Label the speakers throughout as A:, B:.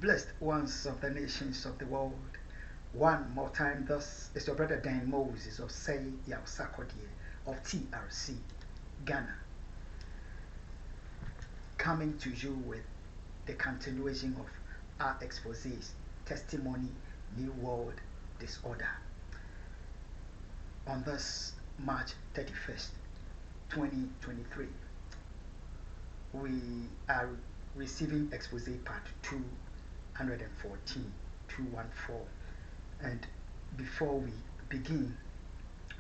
A: Blessed ones of the nations of the world, one more time, thus is your brother Dan Moses of Say Yausakodiye of TRC Ghana, coming to you with the continuation of our exposés, Testimony, New World Disorder. On this March 31st, 2023, we are receiving expose part 214. And before we begin,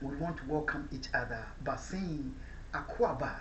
A: we want to welcome each other by saying Akwaba,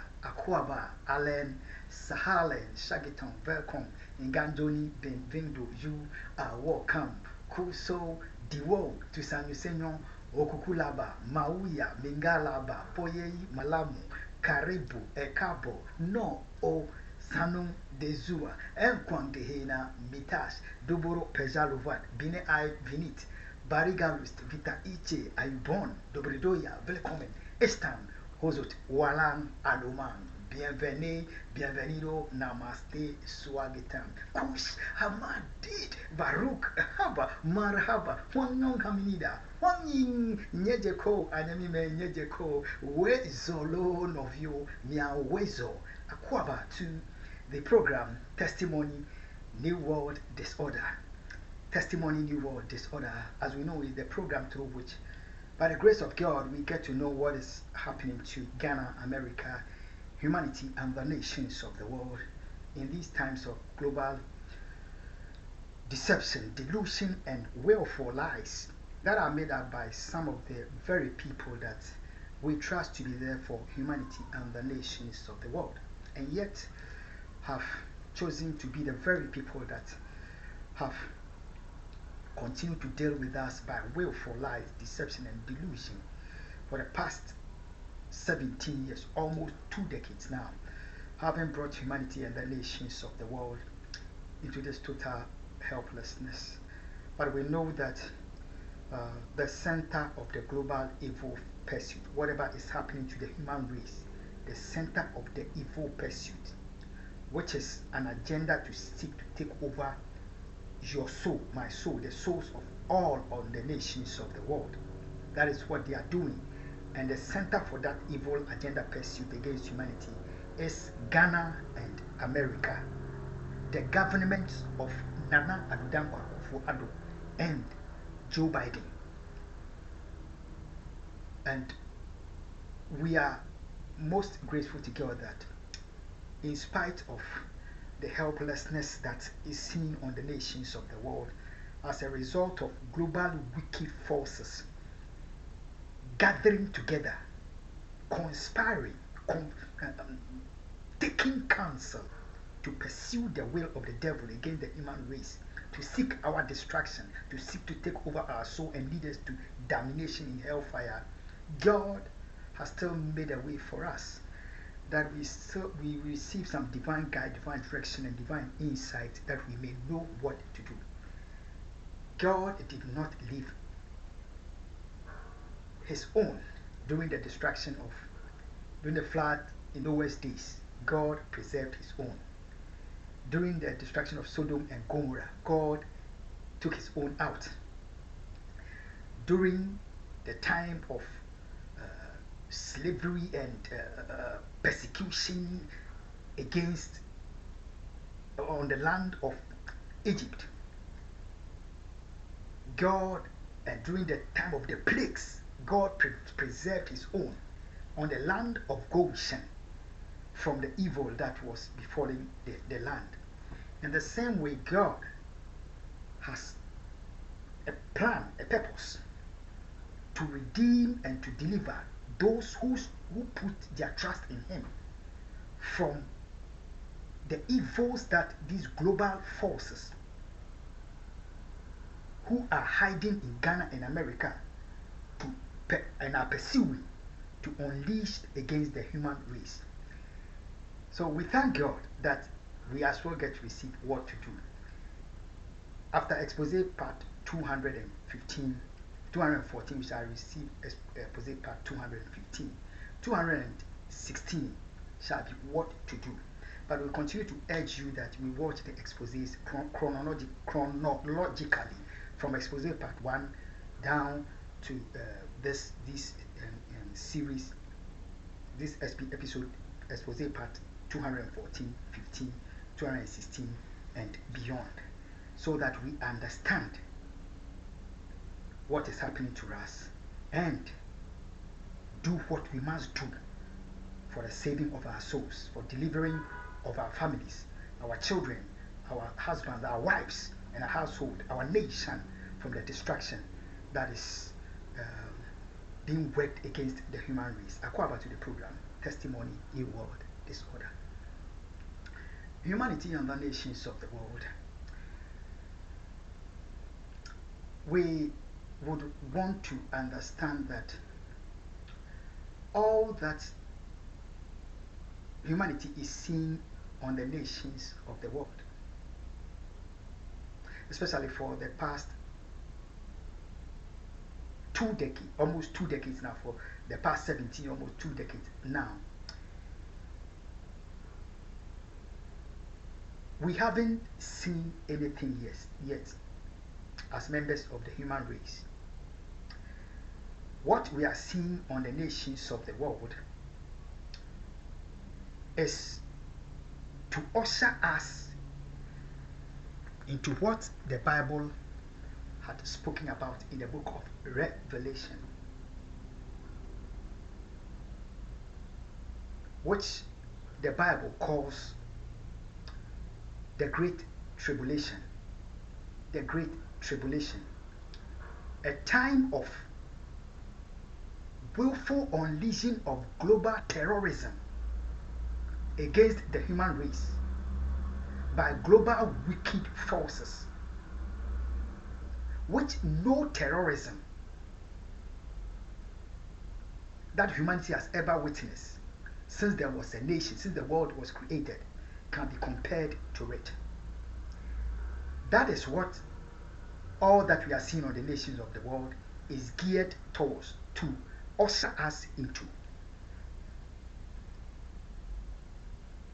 A: Allen, Sahalen, Shagiton, welcome, Ngandoni, Benvindo, you are welcome. Kuso, Diwo, Tusanusenyo, Okukulaba, Mauya, Mingalaba, Poyei, Malamu, Karibu, Ekabo, No, O, Sanum, Dezua, Enkwangehena, Mitash, Doboro, Pejalovat, Bine I, Vinit, Barigarust, Vita Iche, Ayubon, Dobredoya, Velkommen, Estan, Hozot, Walang, Adoman, Bienvenue, Bienvenido, Namaste, Swagetan, Kush, Hamadid, Baruch, Haba, Marhaba, Wanyong Haminida, Wanying, Nyejeko, Anyamime, Nyejeko, Wezolo Novio, Miawezo, Akwaba to the program Testimony, New World Disorder. Testimony, New World Disorder, as we know, is the program through which, by the grace of God, we get to know what is happening to Ghana, America, humanity, and the nations of the world in these times of global deception, delusion, and willful lies that are made up by some of the very people that we trust to be there for humanity and the nations of the world, and yet have chosen to be the very people that have continued to deal with us by willful lies, deception, and delusion for the past 17 years, almost 2 decades now, having brought humanity and the nations of the world into this total helplessness. But we know that the center of the global evil pursuit, whatever is happening to the human race, the center of the evil pursuit, which is an agenda to seek to take over your soul, my soul, the souls of all of the nations of the world. That is what they are doing. And the center for that evil agenda pursuit against humanity is Ghana and America. The governments of Nana Addo Akufo Addo and Joe Biden. And we are most grateful to God that in spite of the helplessness that is seen on the nations of the world as a result of global wicked forces gathering together, conspiring, taking counsel to pursue the will of the devil against the human race, to seek our destruction, to seek to take over our soul and lead us to damnation in hellfire. God has still made a way for us, that we receive some divine guide, divine direction, and divine insight that we may know what to do. God did not leave his own during the destruction of, during the flood in Noah's days. God preserved his own. During the destruction of Sodom and Gomorrah, God took his own out. During the time of slavery and persecution against on the land of Egypt, God, and during the time of the plagues, God preserved his own on the land of Goshen from the evil that was befalling the land. In the same way, God has a plan, a purpose to redeem and to deliver those who put their trust in him from the evils that these global forces who are hiding in Ghana and America and are pursuing to unleash against the human race. So we thank God that we as well get to receive what to do. After expose part 214, we shall receive expose part 215. 216 shall be what to do. But we continue to urge you that we watch the exposés chronologically from expose part 1 down to this series, this episode, expose part 214, 15, 216 and beyond, so that we understand what is happening to us and do what we must do for the saving of our souls, for delivering of our families, our children, our husbands, our wives, and our household, our nation from the destruction that is being worked against the human race. Akufo to the program, Testimony in World Disorder. Humanity and the nations of the world. We would want to understand that all that humanity is seeing on the nations of the world, especially for the past 2 decades, almost 2 decades now, for the past 17, almost 2 decades now, we haven't seen anything yet as members of the human race. What we are seeing on the nations of the world is to usher us into what the Bible had spoken about in the book of Revelation, which the Bible calls the Great Tribulation. The Great Tribulation, a time of willful unleashing of global terrorism against the human race by global wicked forces, which no terrorism that humanity has ever witnessed since there was a nation, since the world was created, can be compared to it. That is what all that we are seeing on the nations of the world is geared towards, to usher us into.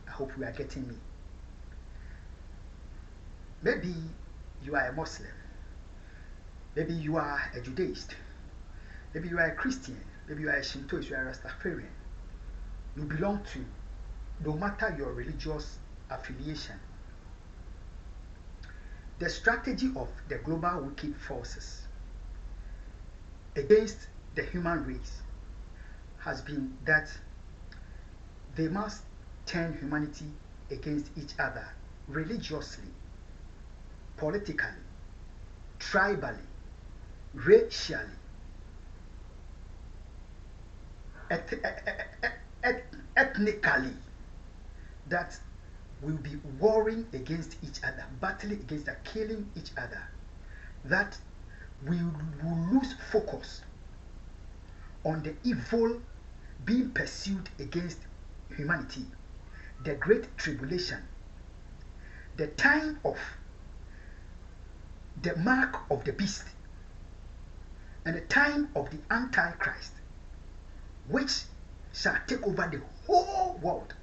A: I hope we are getting me. Maybe you are a Muslim, maybe you are a Judaist, maybe you are a Christian, maybe you are a Shintoist, you are a Rastafarian. You belong to, no matter your religious affiliation, the strategy of the global wicked forces against the human race has been that they must turn humanity against each other religiously, politically, tribally, racially, ethnically, that will be warring against each other, battling against, killing each other, that we will lose focus on the evil being pursued against humanity, the Great Tribulation, the time of the mark of the beast, and the time of the Antichrist, which shall take over the whole world,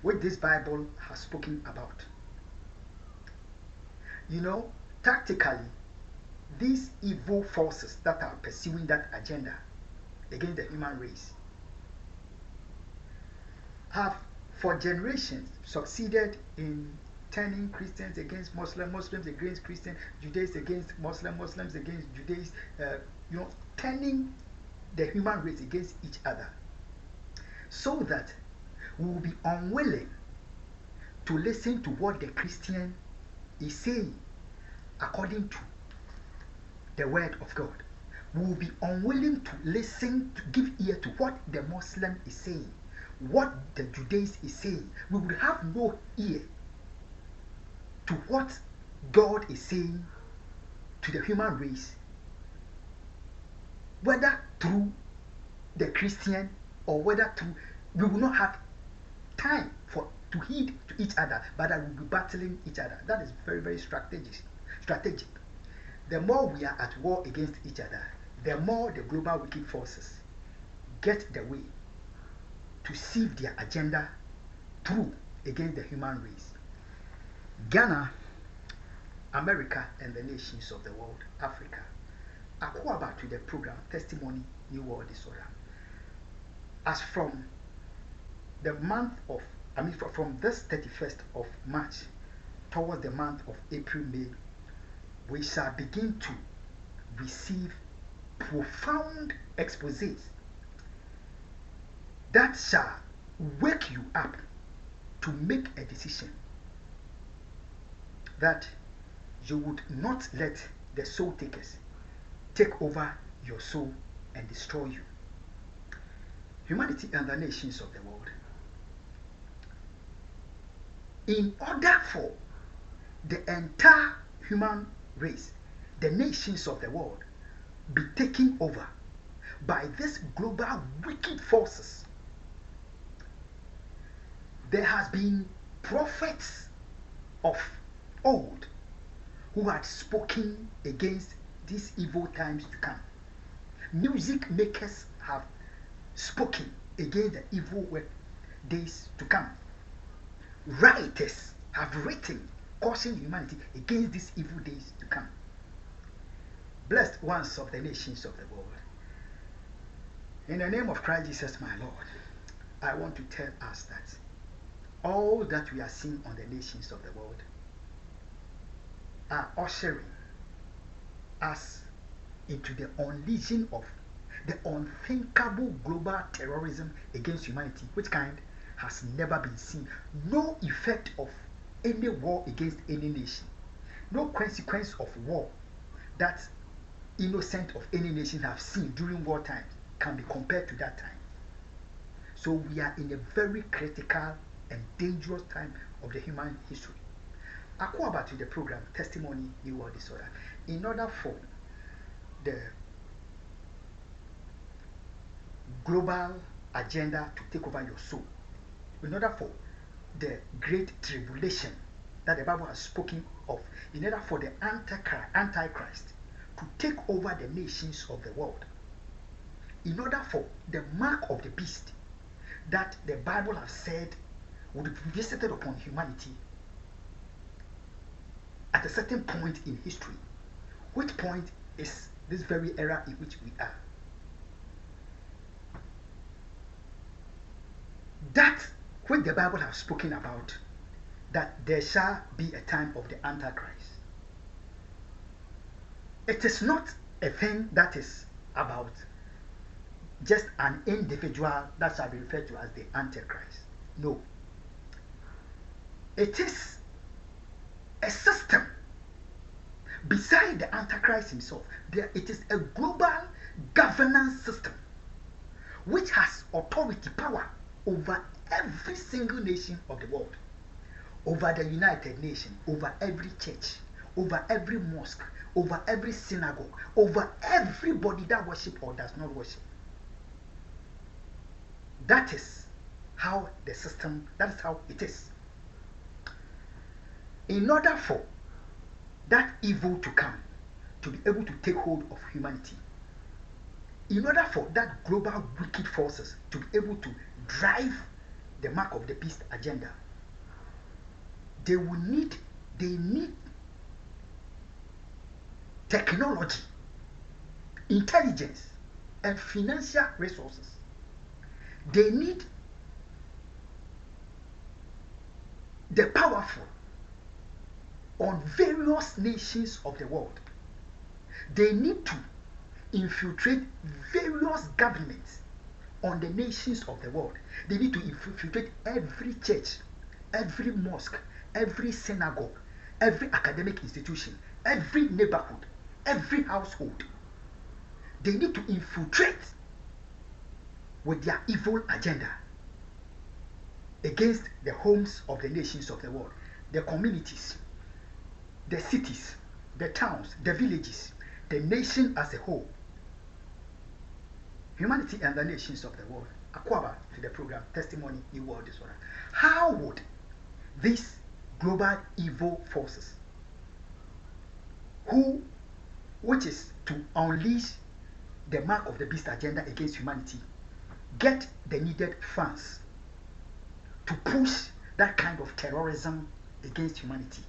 A: which this Bible has spoken about. You know, tactically, these evil forces that are pursuing that agenda against the human race have for generations succeeded in turning Christians against Muslims, Muslims against Christians, Judaïs against Muslims, Muslims against Judaïs, turning the human race against each other, so that we will be unwilling to listen to what the Christian is saying according to the word of God. We will be unwilling to listen, to give ear to what the Muslim is saying, what the Judaist is saying. We will have no ear to what God is saying to the human race, whether through the Christian or whether through, we will not have time to heed to each other, but I will be battling each other. That is very, very strategic. The more we are at war against each other, the more the global wicked forces get the way to sieve their agenda through against the human race. Ghana, America, and the nations of the world, Africa. Akufo to the program Testimony New World Disorder. As from the month of, from this 31st of March towards the month of April, May, we shall begin to receive profound exposés that shall wake you up to make a decision that you would not let the soul takers take over your soul and destroy you. Humanity and the nations of the world. In order for the entire human race, the nations of the world, be taken over by these global wicked forces, there has been prophets of old who had spoken against these evil times to come. Music makers have spoken against the evil days to come. Writers have written cautioning humanity against these evil days to come. Blessed ones of the nations of the world, in the name of Christ Jesus my Lord, I want to tell us that all that we are seeing on the nations of the world are ushering us into the unleashing of the unthinkable global terrorism against humanity, which kind has never been seen. No effect of any war against any nation, no consequence of war that innocent of any nation have seen during wartime can be compared to that time. So we are in a very critical and dangerous time of the human history. Akufo to the program Testimony New World Disorder. In order for the global agenda to take over your soul, in order for the great tribulation that the Bible has spoken of, in order for the Antichrist to take over the nations of the world, in order for the mark of the beast that the Bible has said would be visited upon humanity at a certain point in history, which point is this very era in which we are. That which the Bible has spoken about, that there shall be a time of the Antichrist. It is not a thing that is about just an individual that shall be referred to as the Antichrist. No. It is a system beside the Antichrist himself. It is a global governance system which has authority, power over every single nation of the world, over the United Nations, over every church, over every mosque, over every synagogue, over everybody that worship or does not worship. That is how the system, that is how it is. In order for that evil to come, to be able to take hold of humanity, in order for that global wicked forces to be able to drive the mark of the beast agenda, they need technology, intelligence, and financial resources. They need the powerful on various nations of the world. They need to infiltrate various governments on the nations of the world. They need to infiltrate every church, every mosque, every synagogue, every academic institution, every neighborhood, every household. They need to infiltrate with their evil agenda against the homes of the nations of the world, the communities, the cities, the towns, the villages, the nation as a whole. Humanity and the nations of the world. Akufo to the program Testimony New World Disorder. How would these global evil forces, which is to unleash the mark of the beast agenda against humanity, get the needed funds to push that kind of terrorism against humanity,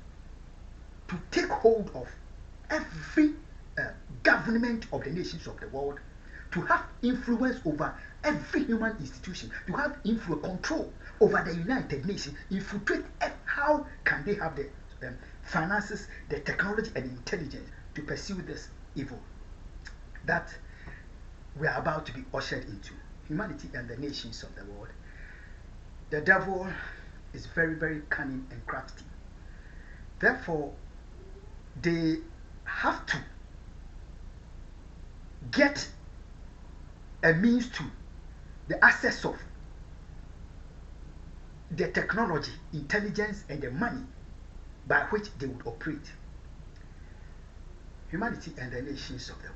A: to take hold of every government of the nations of the world, to have influence over every human institution, to have influence, control over the United Nations, infiltrate. How can they have the finances, the technology, and the intelligence to pursue this evil that we are about to be ushered into? Humanity and the nations of the world. The devil is very, very cunning and crafty. Therefore, they have to get a means to the access of the technology, intelligence, and the money by which they would operate. Humanity and the nations of the world.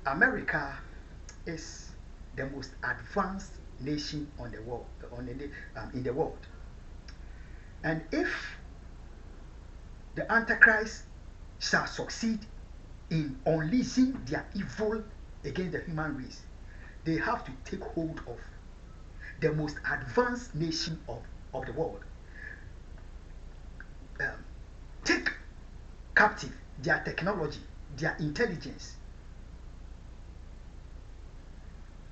A: America is the most advanced nation on the world, in the world. And if the Antichrist shall succeed in unleashing their evil against the human race, they have to take hold of the most advanced nation of the world. Take captive their technology, their intelligence.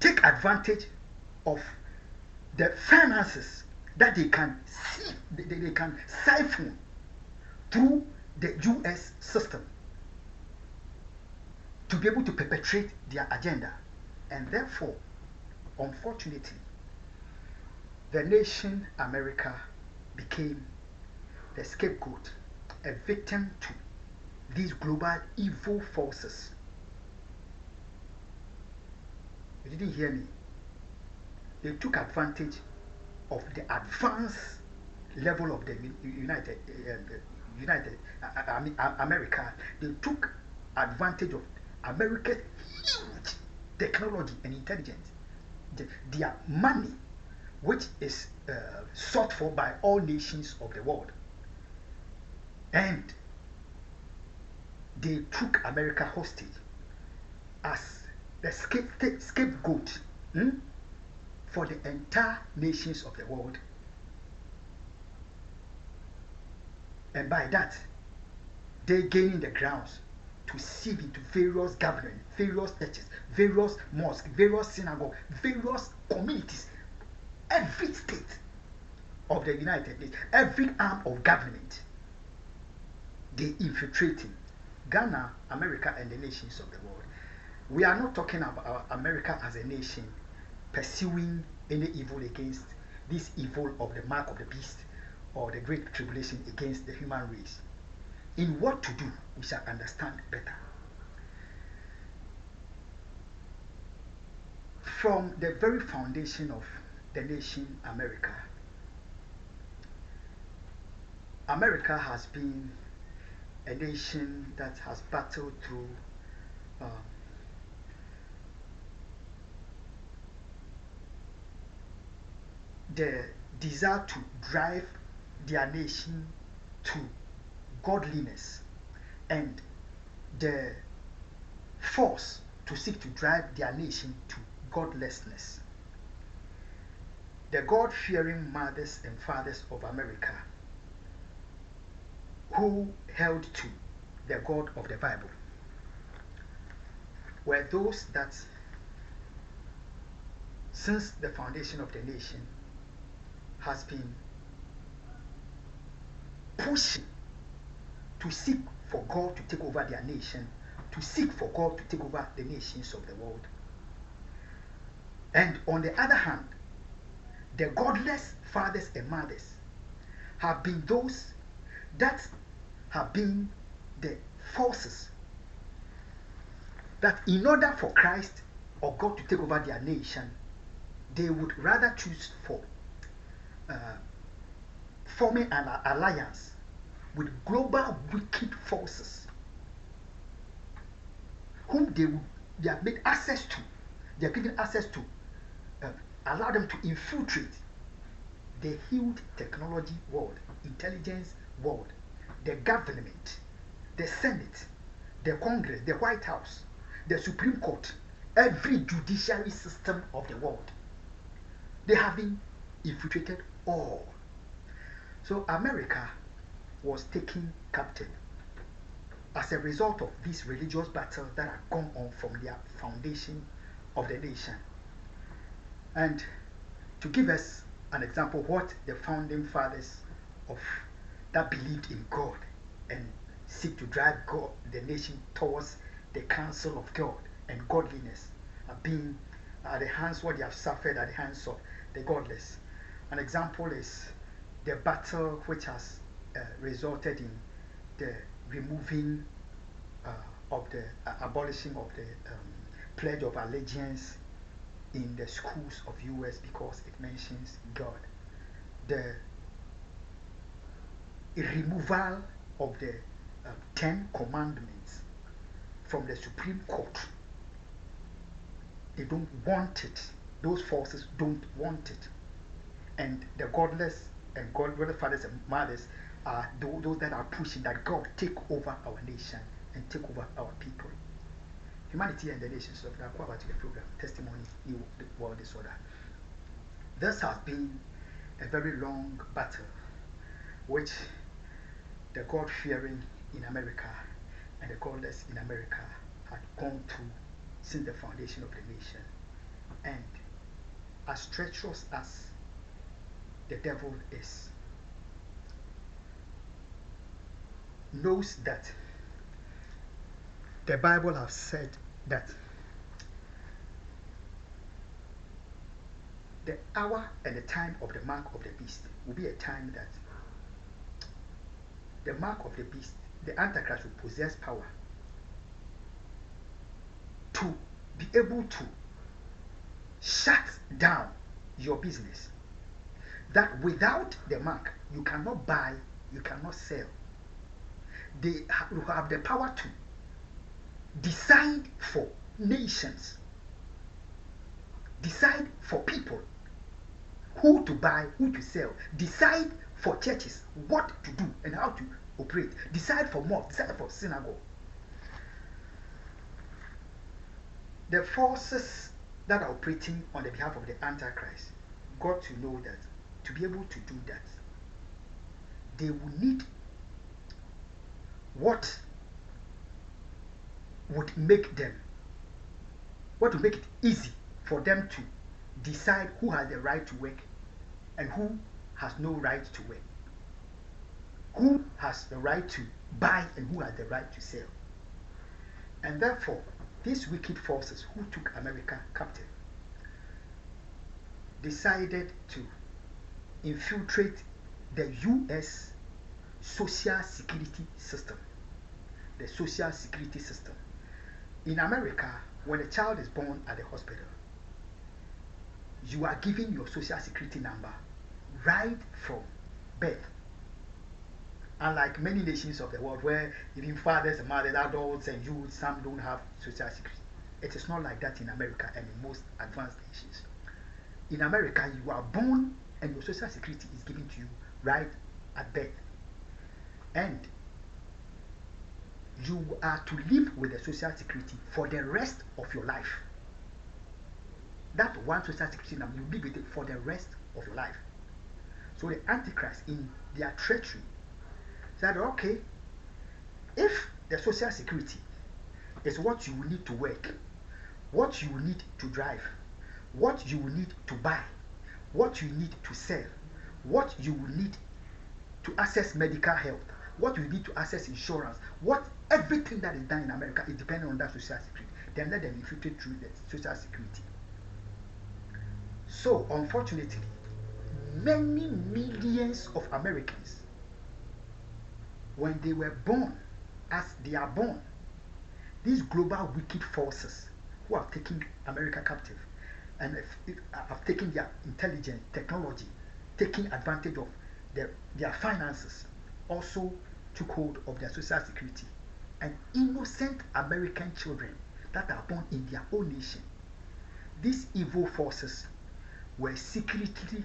A: Take advantage of the finances that they can see, they can siphon through the US system to be able to perpetrate their agenda. And therefore, unfortunately, the nation America became the scapegoat, a victim to these global evil forces. You didn't hear me. They took advantage of the advanced level of the America. They took advantage of America's huge technology and intelligence, their money, which is sought for by all nations of the world. And they took America hostage as the scapegoat for the entire nations of the world. And by that, they gaining the grounds to sieve into various governments, various churches, various mosques, various synagogues, various communities, every state of the United States, every arm of government. They infiltrating Ghana, America, and the nations of the world. We are not talking about America as a nation pursuing any evil against this evil of the mark of the beast or the great tribulation against the human race. In what to do, we shall understand better. From the very foundation of the nation America, America has been a nation that has battled through the desire to drive their nation to godliness and the force to seek to drive their nation to godlessness. The God-fearing mothers and fathers of America who held to the God of the Bible were those that, since the foundation of the nation, has been pushing to seek for God to take over their nation, to seek for God to take over the nations of the world. And on the other hand, the godless fathers and mothers have been those that have been the forces that, in order for Christ or God to take over their nation, they would rather choose for forming an alliance with global wicked forces whom they have made access to, they are given access to, allow them to infiltrate the huge technology world, intelligence world, the government, the Senate, the Congress, the White House, the Supreme Court, every judiciary system of the world. They have been infiltrated all. So America was taken captive as a result of these religious battles that had gone on from their foundation of the nation. And to give us an example, what the founding fathers of that believed in God and seek to drive God, the nation towards the counsel of God and godliness, are being at the hands what they have suffered at the hands of the godless. An example is the battle which has resulted in the removing of the abolishing of the Pledge of Allegiance in the schools of US because it mentions God. The removal of the Ten Commandments from the Supreme Court. They don't want it. Those forces don't want it. And the godless and godless fathers and mothers are those that are pushing that God take over our nation and take over our people. Humanity and the nations of the Akufo program, testimony, new world disorder. This has been a very long battle which the God-fearing in America and the godless in America had gone through since the foundation of the nation. And as treacherous as the devil is, knows that the Bible has said that the hour and the time of the mark of the beast will be a time that the mark of the beast, the Antichrist, will possess power to be able to shut down your business. That without the mark, you cannot buy, you cannot sell. They have the power to decide for nations, decide for people who to buy, who to sell, decide for churches what to do and how to operate, decide for mosque, decide for synagogue. The forces that are operating on the behalf of the Antichrist got to know that to be able to do that, they will need what would make it easy for them to decide who has the right to work and who has no right to work, who has the right to buy and who has the right to sell. And therefore, these wicked forces who took America captive decided to infiltrate the US social security system. The social security system. In America, when a child is born at the hospital, you are given your social security number right from birth. Unlike many nations of the world where even fathers and mothers, adults and youth, some don't have social security. It is not like that in America and in most advanced nations. In America, you are born and your social security is given to you right at birth. And you are to live with the social security for the rest of your life. That one social security number, you live with it for the rest of your life. So the Antichrist, in their treachery, said, okay, if the social security is what you will need to work, what you will need to drive, what you will need to buy, what you need to sell, what you will need to access medical health, what you need to access insurance, everything that is done in America is dependent on that social security. Then let them infiltrate through the social security. So unfortunately, many millions of Americans, when they were born, as they are born, these global wicked forces who have taken America captive and have taken their intelligence, technology, taking advantage of their finances, also took hold of their social security. And innocent American children that are born in their own nation, these evil forces were secretly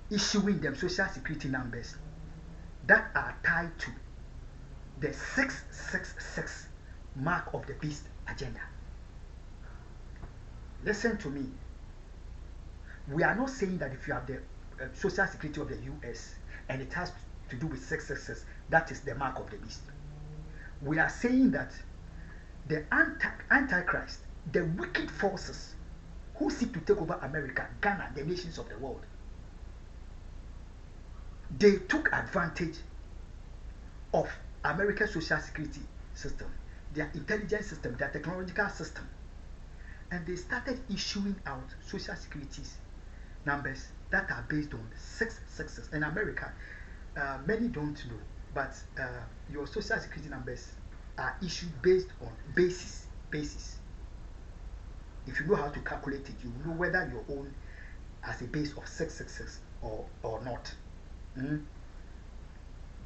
A: issuing them social security numbers that are tied to the 666 mark of the beast agenda. Listen to me. We are not saying that if you have the social security of the US, and it has to do with 666. That is the mark of the beast. We are saying that the Antichrist, the wicked forces who seek to take over America, Ghana, the nations of the world, they took advantage of America's social security system, their intelligence system, their technological system, and they started issuing out social security numbers that are based on 666. In America, many don't know, but your social security numbers are issued based on basis. If you know how to calculate it, you know whether your own as a base of 666 or not.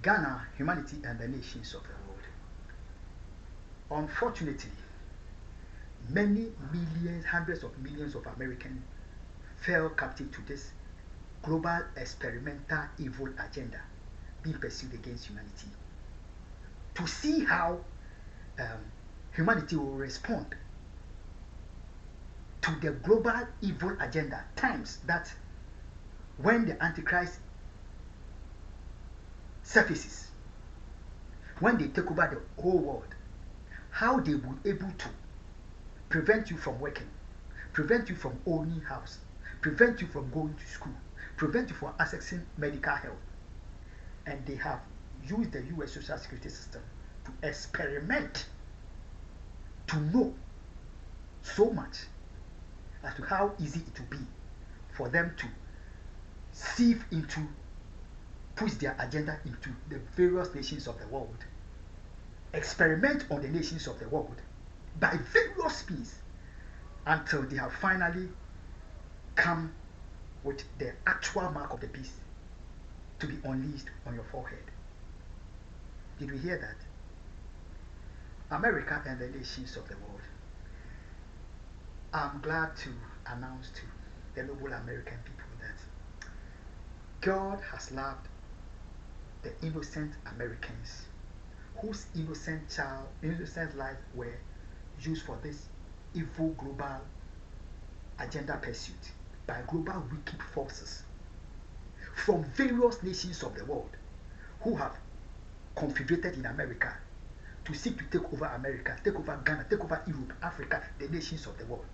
A: Ghana, humanity, and the nations of the world. Unfortunately, many millions, hundreds of millions of Americans fell captive to this global experimental evil agenda being pursued against humanity. To see how humanity will respond to the global evil agenda, times that when the Antichrist surfaces, when they take over the whole world, how they will be able to prevent you from working, prevent you from owning house, prevent you from going to school, prevent you from accessing medical help. And they have used the US social security system to experiment, to know so much as to how easy it will be for them to sieve into, push their agenda into the various nations of the world, experiment on the nations of the world by various means until they have finally come with the actual mark of the beast to be unleashed on your forehead. Did we hear that? America and the nations of the world. I'm glad to announce to the noble American people that God has loved the innocent Americans whose innocent life were used for this evil global agenda pursuit by global wicked forces from various nations of the world who have confederated in America to seek to take over America, take over Ghana, take over Europe, Africa, the nations of the world.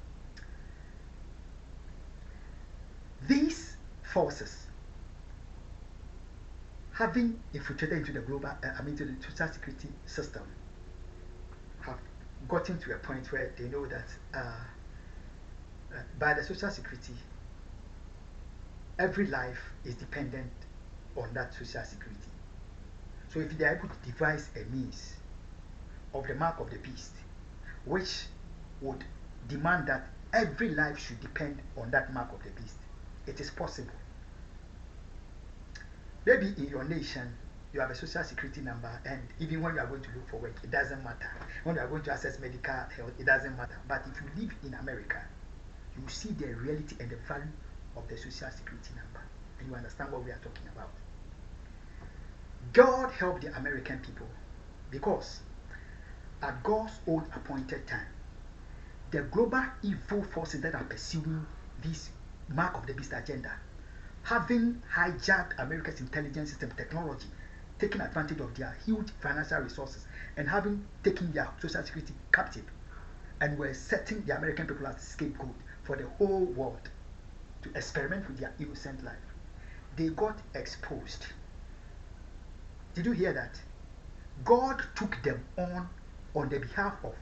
A: These forces, having infiltrated into the global, into the social security system, have gotten to a point where they know that by the social security, every life is dependent on that social security. So if they are able to devise a means of the mark of the beast, which would demand that every life should depend on that mark of the beast, it is possible. Maybe in your nation, you have a social security number, and even when you are going to look for work, it doesn't matter. When you are going to access medical health, it doesn't matter. But if you live in America, you see the reality and the value of the social security number, and you understand what we are talking about. God help the American people, because at God's own appointed time, the global evil forces that are pursuing this mark of the beast agenda, having hijacked America's intelligence system technology, taking advantage of their huge financial resources, and having taken their social security captive, and were setting the American people as scapegoat for the whole world to experiment with their innocent life, they got exposed. Did you hear that? God took them on the behalf of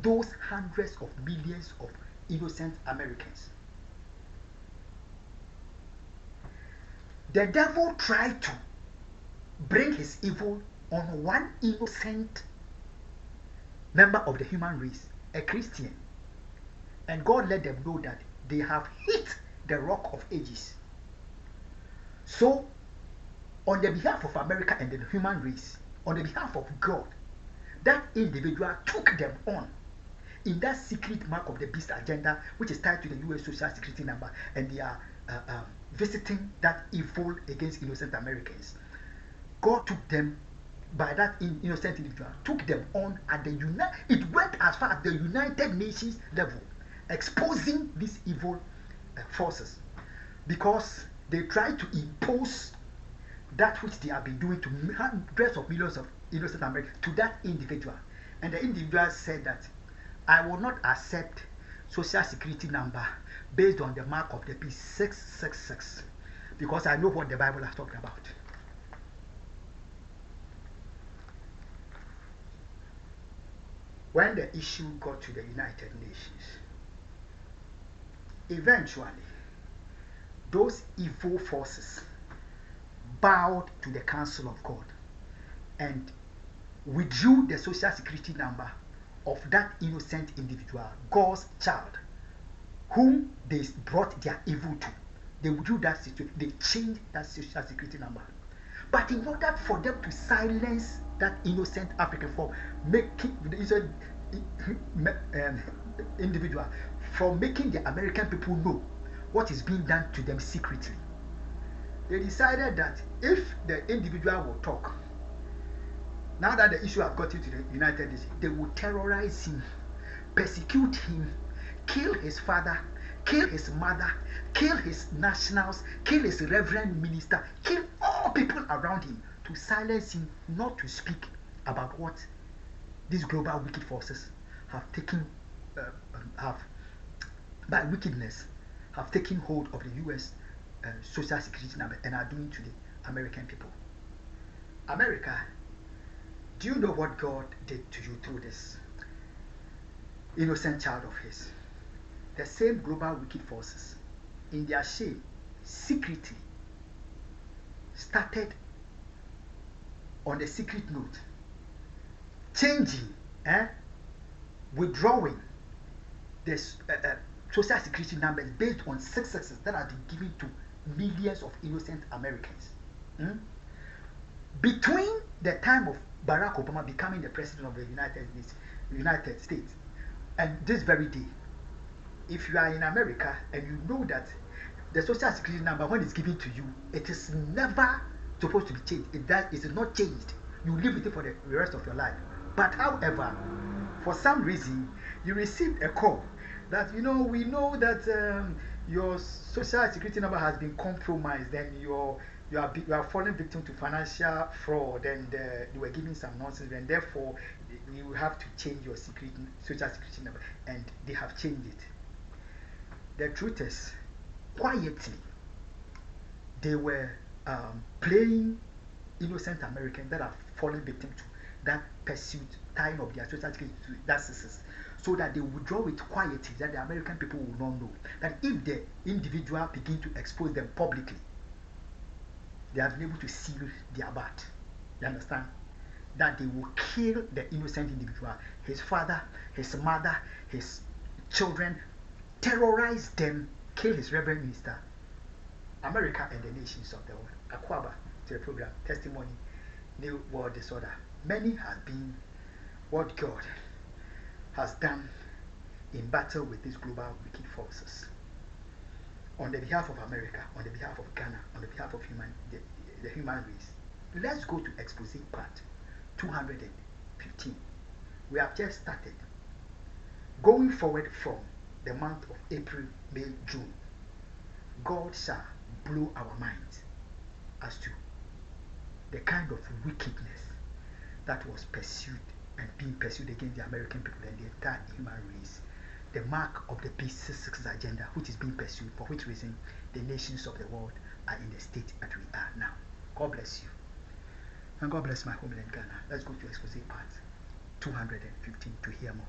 A: those hundreds of millions of innocent Americans. The devil tried to bring his evil on one innocent member of the human race, a Christian. And God let them know that they have hit the rock of ages. So, on the behalf of America and the human race, on the behalf of God, that individual took them on in that secret mark of the beast agenda, which is tied to the US social security number, and they are visiting that evil against innocent Americans. God took them by that innocent individual, took them on at the it went as far as the United Nations level, exposing these evil forces, because They try to impose that which they have been doing to hundreds of millions of innocent Americans to that individual. And the individual said that I will not accept social security number based on the mark of the beast 666 because I know what the Bible has talked about. When the issue got to the United Nations, eventually those evil forces bowed to the counsel of God and withdrew the social security number of that innocent individual, God's child, whom they brought their evil to. They withdrew that situation, they changed that social security number. But in order for them to silence that innocent African from making the individual from making the American people know what is being done to them secretly, they decided that if the individual will talk, now that the issue has gotten to the United Nations, they will terrorize him, persecute him, kill his father, kill his mother, kill his nationals, kill his reverend minister, kill all people around him to silence him not to speak about what these global wicked forces have taken, by wickedness, have taken hold of the U.S. Social Security number and are doing to the American people. America, do you know what God did to you through this innocent child of his? The same global wicked forces, in their shame, secretly started on a secret note, changing, withdrawing the social security numbers based on successes that have been given to millions of innocent Americans. Between the time of Barack Obama becoming the president of the United States and this very day, if you are in America and you know that the social security number, when it's given to you, it is never supposed to be changed. It is not changed. You live with it for the rest of your life. But however, for some reason, you received a call that, we know that your social security number has been compromised and you are falling victim to financial fraud, and they were giving some nonsense, and therefore you have to change your social security number, and they have changed it. The truth is, quietly, they were playing innocent Americans that are falling victim to that pursuit, tying of their social security to that system, so that they withdraw it quietly, that the American people will not know. That if the individual begin to expose them publicly, they have been able to seal their butt. You understand? That they will kill the innocent individual, his father, his mother, his children, terrorize them, kill his reverend minister. America and the nations of the world. Akwaba to the program, Testimony, New World Disorder. Many have been what God has done in battle with these global wicked forces. On the behalf of America, on the behalf of Ghana, on the behalf of the human race, let's go to expose part 215. We have just started. Going forward from the month of April, May, June, God shall blow our minds as to the kind of wickedness that was pursued and being pursued against the American people and the entire human race. The mark of the beast 666 agenda, which is being pursued, for which reason the nations of the world are in the state that we are now. God bless you. And God bless my homeland Ghana. Let's go to expose part 215 to hear more.